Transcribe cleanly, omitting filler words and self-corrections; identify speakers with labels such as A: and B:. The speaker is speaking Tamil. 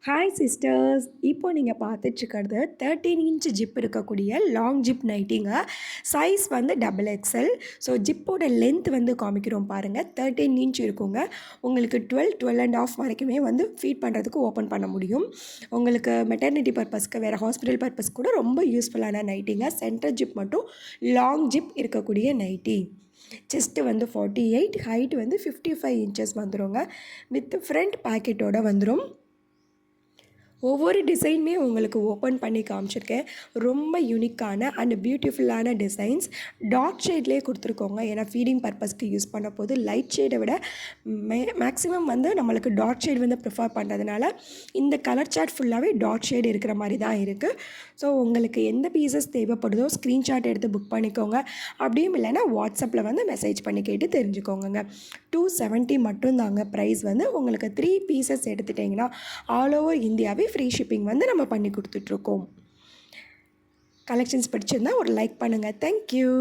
A: ஹாய் சிஸ்டர்ஸ், இப்போ நீங்கள் பார்த்துட்ருக்கிறது 13 இன்ச் ஜிப் இருக்கக்கூடிய லாங் ஜிப் நைட்டிங்க. சைஸ் வந்து டபுள் எக்ஸல். ஸோ ஜிப்போட லென்த் வந்து காமிக்கிறோம் பாருங்கள். 13 இன்ச் இருக்குங்க. உங்களுக்கு 12.5 வரைக்குமே வந்து ஃபீட் பண்ணுறதுக்கு ஓப்பன் பண்ண முடியும். உங்களுக்கு மெட்டர்னிட்டி பர்பஸ்க்கு, வேறு ஹாஸ்பிட்டல் பர்பஸ் கூட ரொம்ப யூஸ்ஃபுல்லான நைட்டிங்க. சென்டர் ஜிப் மட்டும் லாங் ஜிப் இருக்கக்கூடிய நைட்டி. செஸ்ட்டு வந்து 48, ஹைட் வந்து 55 இன்ச்சஸ் வந்துடுங்க. வித் ஃப்ரண்ட் பாக்கெட்டோடு வந்துடும். ஒவ்வொரு டிசைனுமே உங்களுக்கு ஓப்பன் பண்ணி காமிச்சிருக்கேன். ரொம்ப யூனிக்கான அண்ட் பியூட்டிஃபுல்லான டிசைன்ஸ். டார்க் ஷேட்லேயே கொடுத்துருக்கோங்க. ஏன்னா ஃபீடிங் பர்பஸ்க்கு யூஸ் பண்ண போது லைட் ஷேடை விட மேக்ஸிமம் வந்து நம்மளுக்கு டார்க் ஷேட் வந்து ப்ரிஃபர் பண்ணுறதுனால இந்த கலர் சார்ட் ஃபுல்லாகவே டார்க் ஷேட் இருக்கிற மாதிரி தான் இருக்குது. ஸோ உங்களுக்கு எந்த பீசஸ் தேவைப்படுதோ ஸ்க்ரீன்ஷாட் எடுத்து புக் பண்ணிக்கோங்க. அப்படியும் இல்லைன்னா வாட்ஸ்அப்பில் வந்து மெசேஜ் பண்ணி கேட்டு தெரிஞ்சுக்கோங்க. 270 மட்டும்தாங்க ப்ரைஸ். வந்து உங்களுக்கு 3 பீசஸ் எடுத்துட்டிங்கன்னா ஆல் ஓவர் இந்தியாவே ஃப்ரீ ஷிப்பிங் வந்து நம்ம பண்ணி கொடுத்துட்ருக்கோம். கலெக்ஷன்ஸ் பிடிச்சிருந்தா ஒரு லைக் பண்ணுங்கள். தேங்க்யூ.